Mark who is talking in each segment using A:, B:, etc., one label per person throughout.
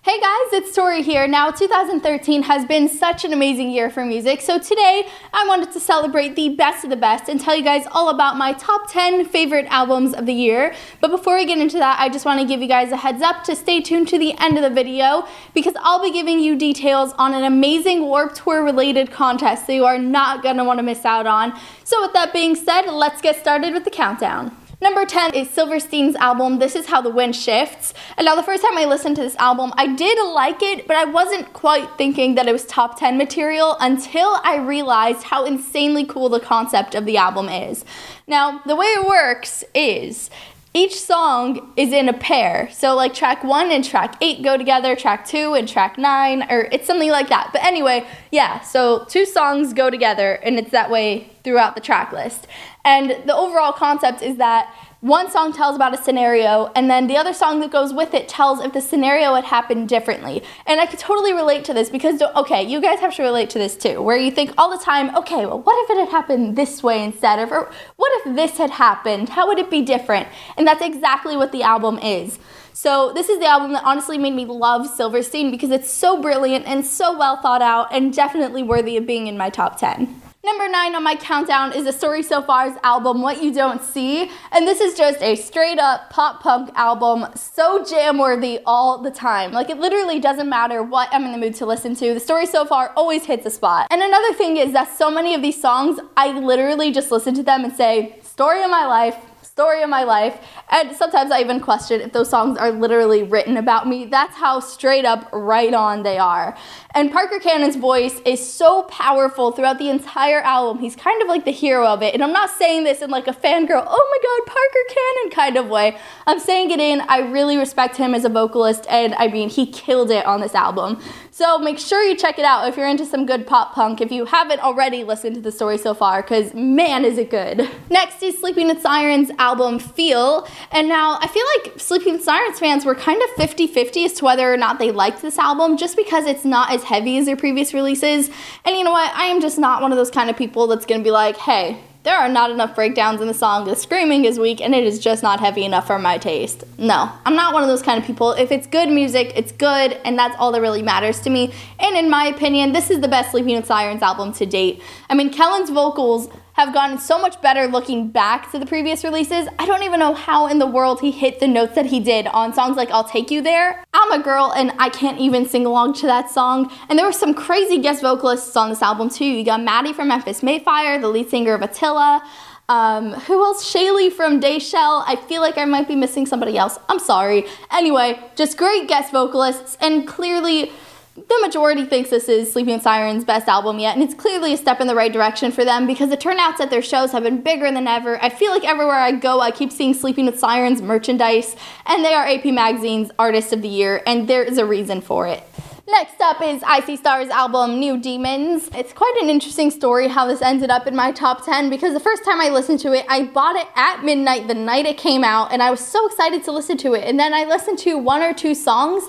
A: Hey guys, it's Tori here. Now 2013 has been such an amazing year for music, so today I wanted to celebrate the best of the best and tell you guys all about my top 10 favorite albums of the year. But before we get into that, I just want to give you guys a heads up to stay tuned to the end of the video because I'll be giving you details on an amazing Warped Tour related contest that you are not going to want to miss out on. So with that being said, let's get started with the countdown. Number 10 is Silverstein's album, This Is How the Wind Shifts. And now the first time I listened to this album, I did like it, but I wasn't quite thinking that it was top 10 material until I realized how insanely cool the concept of the album is. Now, the way it works is each song is in a pair. So like track 1 and track 8 go together, track 2 and track 9, or it's something like that. But anyway, yeah, so 2 songs go together and it's that way throughout the track list. And the overall concept is that one song tells about a scenario, and then the other song that goes with it tells if the scenario had happened differently. And I could totally relate to this because, okay, you guys have to relate to this too, where you think all the time, okay, well, what if it had happened this way instead? Or what if this had happened? How would it be different? And that's exactly what the album is. So this is the album that honestly made me love Silverstein because it's so brilliant and so well thought out and definitely worthy of being in my top 10. Number 9 on my countdown is The Story So Far's album, What You Don't See, and this is just a straight up pop punk album, so jam worthy all the time. Like, it literally doesn't matter what I'm in the mood to listen to, The Story So Far always hits a spot. And another thing is that so many of these songs, I literally just listen to them and say, story of my life, story of my life, and sometimes I even question if those songs are literally written about me. That's how straight up right on they are. And Parker Cannon's voice is so powerful throughout the entire album. He's kind of like the hero of it, and I'm not saying this in like a fangirl, oh my god, Parker Cannon kind of way. I'm saying it in, I really respect him as a vocalist, and I mean, he killed it on this album. So make sure you check it out if you're into some good pop punk, if you haven't already listened to The Story So Far, because man is it good. Next is Sleeping with Sirens' album, Feel, and now I feel like Sleeping with Sirens fans were kind of 50-50 as to whether or not they liked this album, just because it's not as heavy as their previous releases. And you know what, I am just not one of those kind of people that's gonna be like, hey, there are not enough breakdowns in the song, the screaming is weak, and it is just not heavy enough for my taste. No, I'm not one of those kind of people. If it's good music, it's good, and that's all that really matters to me. And in my opinion, this is the best Sleeping with Sirens album to date. I mean, Kelen's vocals have gotten so much better looking back to the previous releases. I don't even know how in the world he hit the notes that he did on songs like I'll Take You There. I'm a girl and I can't even sing along to that song. And there were some crazy guest vocalists on this album too. You got Matty from Memphis, the lead singer of Attila. Who else? Shaylee from Dayshell. I feel like I might be missing somebody else. I'm sorry. Anyway, just great guest vocalists, and clearly the majority thinks this is Sleeping with Sirens' best album yet, and it's clearly a step in the right direction for them because the turnouts at their shows have been bigger than ever. I feel like everywhere I go, I keep seeing Sleeping with Sirens merchandise, and they are AP Magazine's Artist of the Year, and there is a reason for it. Next up is Icy Star's album, New Demons. It's quite an interesting story how this ended up in my top 10 because the first time I listened to it, I bought it at midnight the night it came out, and I was so excited to listen to it, and then I listened to 1 or 2 songs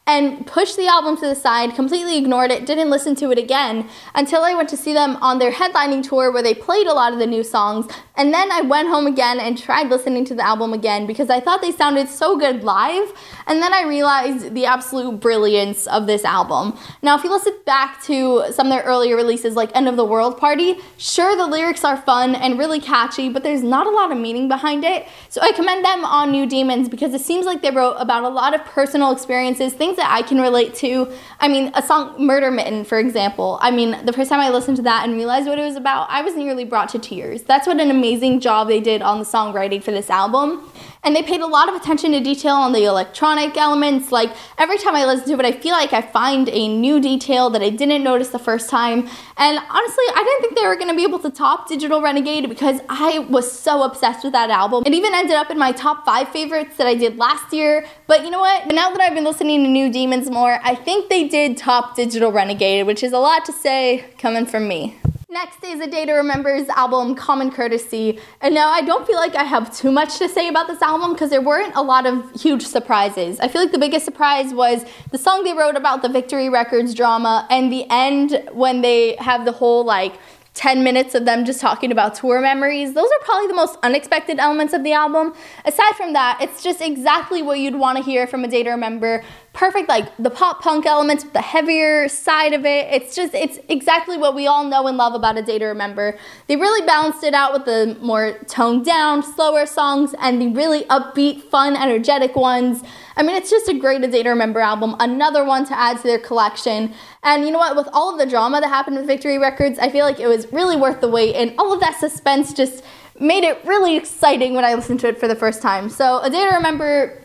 A: and pushed the album to the side, completely ignored it, didn't listen to it again until I went to see them on their headlining tour where they played a lot of the new songs. And then I went home again and tried listening to the album again because I thought they sounded so good live. And then I realized the absolute brilliance of this album. Now, if you listen back to some of their earlier releases like End of the World Party, sure, the lyrics are fun and really catchy, but there's not a lot of meaning behind it. So I commend them on New Demons because it seems like they wrote about a lot of personal experiences, things that I can relate to. I mean, a song, Murder Mitten, for example. I mean, the first time I listened to that and realized what it was about, I was nearly brought to tears. That's what an amazing job they did on the songwriting for this album. And they paid a lot of attention to detail on the electronic elements. Like, every time I listen to it, I feel like I find a new detail that I didn't notice the first time. And honestly, I didn't think they were going to be able to top Digital Renegade because I was so obsessed with that album. It even ended up in my top 5 favorites that I did last year. But you know what? Now that I've been listening to New Demons more, I think they did top Digital Renegade, which is a lot to say coming from me. Next is A Day to Remember's album, Common Courtesy. And now I don't feel like I have too much to say about this album because there weren't a lot of huge surprises. I feel like the biggest surprise was the song they wrote about the Victory Records drama and the end when they have the whole like 10 minutes of them just talking about tour memories. Those are probably the most unexpected elements of the album. Aside from that, it's just exactly what you'd want to hear from A Day to Remember. perfect, like the pop punk elements with the heavier side of it. It's exactly what we all know and love about A Day to Remember. They really balanced it out with the more toned down, slower songs and the really upbeat, fun, energetic ones. I mean, it's just a great A Day to Remember album, another one to add to their collection. And you know what, with all of the drama that happened with Victory Records, I feel like it was really worth the wait, and all of that suspense just made it really exciting when I listened to it for the first time. So A Day to Remember,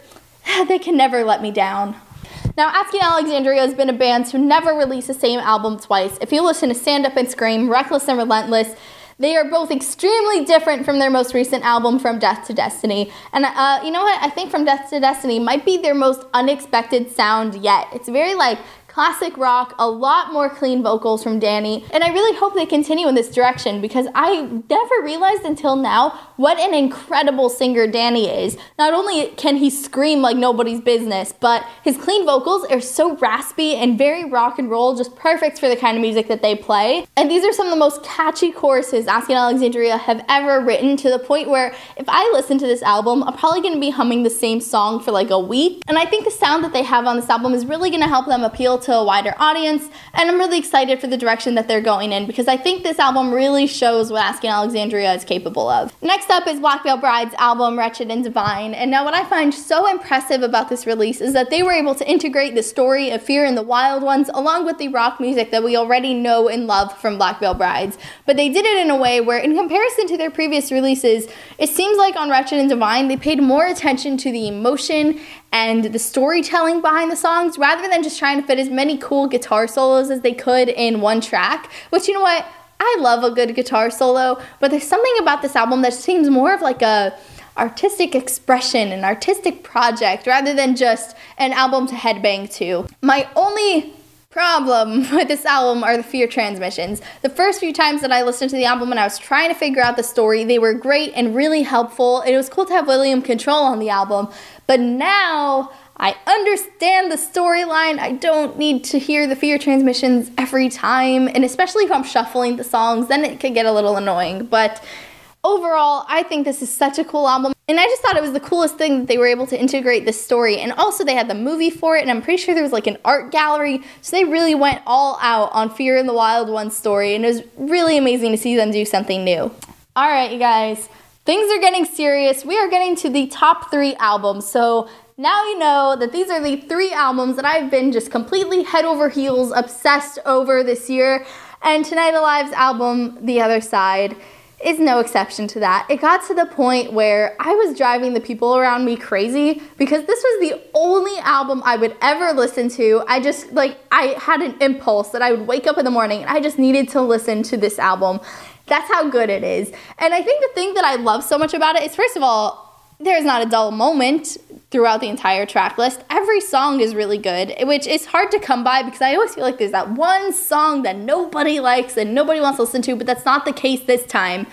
A: they can never let me down. Now, Asking Alexandria has been a band to never release the same album twice. If you listen to Stand Up and Scream, Reckless and Relentless, they are both extremely different from their most recent album, From Death to Destiny. And you know what? I think From Death to Destiny might be their most unexpected sound yet. It's very like classic rock, a lot more clean vocals from Danny, and I really hope they continue in this direction because I never realized until now what an incredible singer Danny is. Not only can he scream like nobody's business, but his clean vocals are so raspy and very rock and roll, just perfect for the kind of music that they play. And these are some of the most catchy choruses Asking Alexandria have ever written, to the point where if I listen to this album, I'm probably going to be humming the same song for like a week. And I think the sound that they have on this album is really going to help them appeal to a wider audience, and I'm really excited for the direction that they're going in because I think this album really shows what Asking Alexandria is capable of. Next up is Black Veil Bride's album Wretched and Divine, and now what I find so impressive about this release is that they were able to integrate the story of Fear and the Wild Ones along with the rock music that we already know and love from Black Veil Brides, but they did it in a way where, in comparison to their previous releases, it seems like on Wretched and Divine they paid more attention to the emotion and the storytelling behind the songs rather than just trying to fit as many cool guitar solos as they could in one track, which, you know what, I love a good guitar solo, but there's something about this album that seems more of like a artistic expression, an artistic project, rather than just an album to headbang to. My only problem with this album are the Fear transmissions. The first few times that I listened to the album and I was trying to figure out the story, they were great and really helpful. It was cool to have William Control on the album, but now I understand the storyline. I don't need to hear the Fear transmissions every time, and especially if I'm shuffling the songs, then it could get a little annoying. But overall, I think this is such a cool album, and I just thought it was the coolest thing that they were able to integrate this story, and also they had the movie for it, and I'm pretty sure there was like an art gallery, so they really went all out on Fear and the Wild Ones story, and it was really amazing to see them do something new. Alright, you guys, things are getting serious. We are getting to the top 3 albums, so now you know that these are the 3 albums that I've been just completely head over heels obsessed over this year, and Tonight Alive's album, The Other Side, is no exception to that. It got to the point where I was driving the people around me crazy because this was the only album I would ever listen to. I had an impulse that I would wake up in the morning and I just needed to listen to this album. That's how good it is. And I think the thing that I love so much about it is, first of all, there's not a dull moment throughout the entire track list. Every song is really good, which is hard to come by because I always feel like there's that one song that nobody likes and nobody wants to listen to, but that's not the case this time.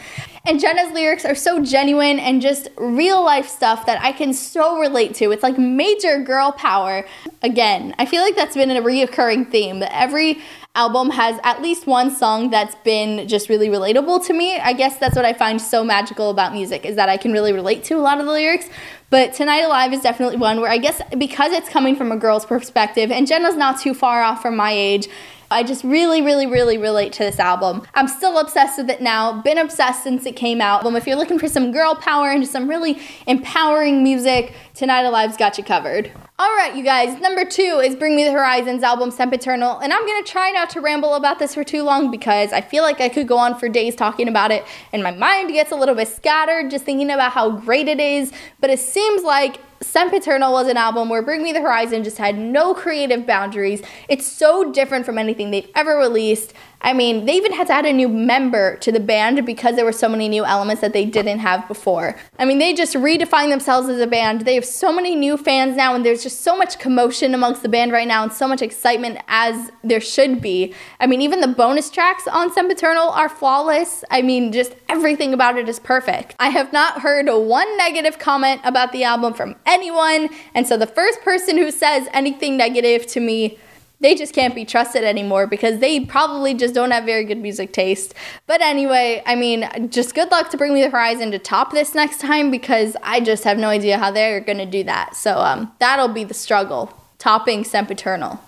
A: And Jenna's lyrics are so genuine and just real life stuff that I can so relate to. It's like major girl power. Again, I feel like that's been a reoccurring theme, that every album has at least one song that's been just really relatable to me. I guess that's what I find so magical about music, is that I can really relate to a lot of the lyrics. But Tonight Alive is definitely one where I guess because it's coming from a girl's perspective, and Jenna's not too far off from my age, I just really relate to this album. I'm still obsessed with it now, been obsessed since it came out. If you're looking for some girl power and just some really empowering music, Tonight Alive's got you covered. Alright, you guys, number 2 is Bring Me the Horizon's album, Sempiternal, and I'm going to try not to ramble about this for too long because I feel like I could go on for days talking about it, and my mind gets a little bit scattered just thinking about how great it is, but it seems like Sempiternal was an album where Bring Me the Horizon just had no creative boundaries. It's so different from anything they've ever released. I mean, they even had to add a new member to the band because there were so many new elements that they didn't have before. I mean, they just redefined themselves as a band. They have so many new fans now, and there's just so much commotion amongst the band right now and so much excitement, as there should be. I mean, even the bonus tracks on Sempiternal are flawless. I mean, just everything about it is perfect. I have not heard one negative comment about the album from anyone, and so the first person who says anything negative to me, they just can't be trusted anymore because they probably just don't have very good music taste. But anyway, I mean, just good luck to Bring Me the Horizon to top this next time because I just have no idea how they're going to do that. So that'll be the struggle. topping Sempiternal.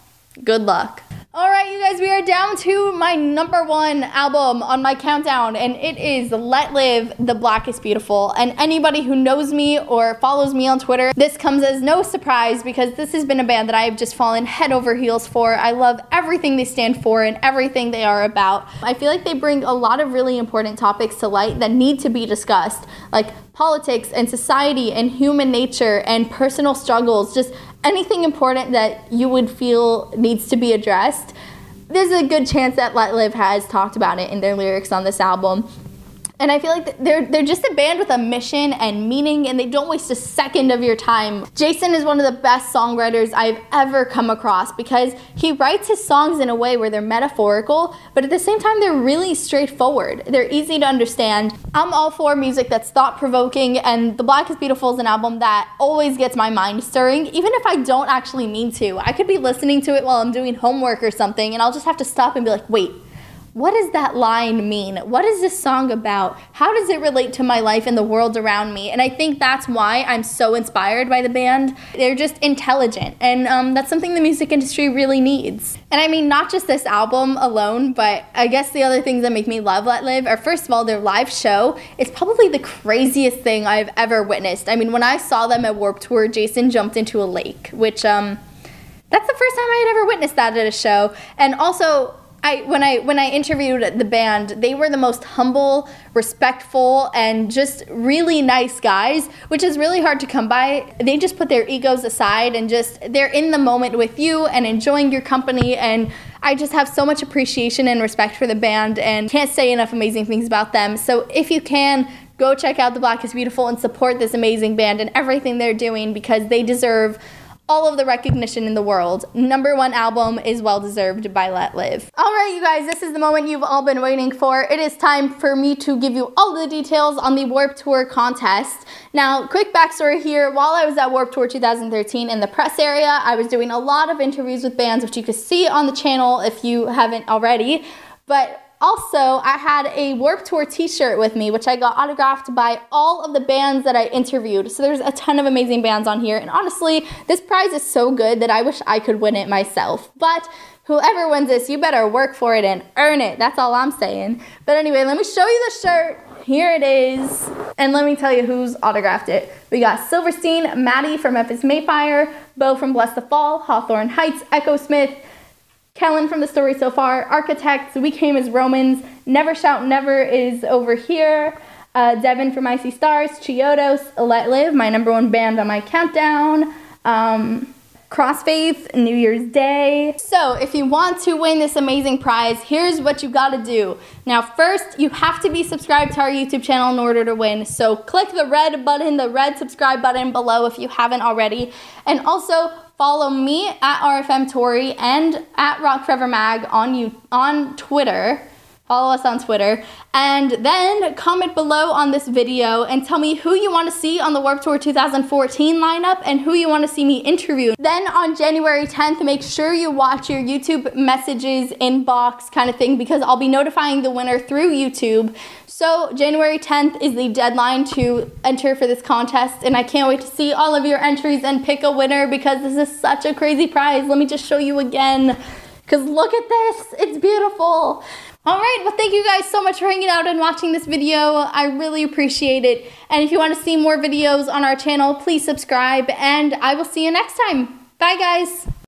A: Good luck. All right, you guys, we are down to my #1 album on my countdown, and it is Let Live, The Black is Beautiful. And anybody who knows me or follows me on Twitter, this comes as no surprise because this has been a band that I have just fallen head over heels for. I love everything they stand for and everything they are about. I feel like they bring a lot of really important topics to light that need to be discussed, like politics and society and human nature and personal struggles, just anything important that you would feel needs to be addressed. There's a good chance that Let Live has talked about it in their lyrics on this album. And I feel like they're just a band with a mission and meaning, and they don't waste a second of your time. Jason is one of the best songwriters I've ever come across because he writes his songs in a way where they're metaphorical, but at the same time they're really straightforward. They're easy to understand. I'm all for music that's thought-provoking, and The Black is Beautiful is an album that always gets my mind stirring, even if I don't actually mean to. I could be listening to it while I'm doing homework or something, and I'll just have to stop and be like, wait, what does that line mean? What is this song about? How does it relate to my life and the world around me? And I think that's why I'm so inspired by the band. They're just intelligent, and that's something the music industry really needs. And I mean, not just this album alone, but I guess the other things that make me love Let Live are, first of all, their live show. It's probably the craziest thing I've ever witnessed. I mean, when I saw them at Warped Tour, Jason jumped into a lake, which that's the first time I had ever witnessed that at a show. And also, when I interviewed the band, they were the most humble, respectful, and just really nice guys, which is really hard to come by. They just put their egos aside and they're in the moment with you and enjoying your company, and I just have so much appreciation and respect for the band and can't say enough amazing things about them. So if you can, go check out The Black is Beautiful and support this amazing band and everything they're doing because they deserve all of the recognition in the world. #1 album is well-deserved by Let Live. All right, you guys, this is the moment you've all been waiting for. It is time for me to give you all the details on the Warped Tour contest. Now, quick backstory here. While I was at Warped Tour 2013 in the press area, I was doing a lot of interviews with bands, which you can see on the channel if you haven't already. But also, I had a Warped Tour t-shirt with me, which I got autographed by all of the bands that I interviewed. So there's a ton of amazing bands on here. And honestly, this prize is so good that I wish I could win it myself. But whoever wins this, you better work for it and earn it. That's all I'm saying. But anyway, let me show you the shirt. Here it is. And let me tell you who's autographed it. We got Silverstein, Matty from Memphis Mayfire, Beau from Blessthefall, Hawthorne Heights, Echosmith, Kelen from The Story So Far, Architects, We Came as Romans, Never Shout Never is over here, Devin from Icy Stars, Chiodos, Let Live, my #1 band on my countdown, Crossfaith, New Year's Day. So if you want to win this amazing prize, here's what you gotta do. Now first, you have to be subscribed to our YouTube channel in order to win. So click the red button, the red subscribe button below if you haven't already. And also, follow me at RFM Tori and at Rock Forever Mag on Twitter. Follow us on Twitter. And then comment below on this video and tell me who you want to see on the Warped Tour 2014 lineup and who you want to see me interview. Then on January 10th, make sure you watch your YouTube messages inbox kind of thing because I'll be notifying the winner through YouTube. So January 10th is the deadline to enter for this contest, and I can't wait to see all of your entries and pick a winner because this is such a crazy prize. Let me just show you again, because look at this, it's beautiful. All right, well, thank you guys so much for hanging out and watching this video. I really appreciate it. And if you want to see more videos on our channel, please subscribe, and I will see you next time. Bye, guys.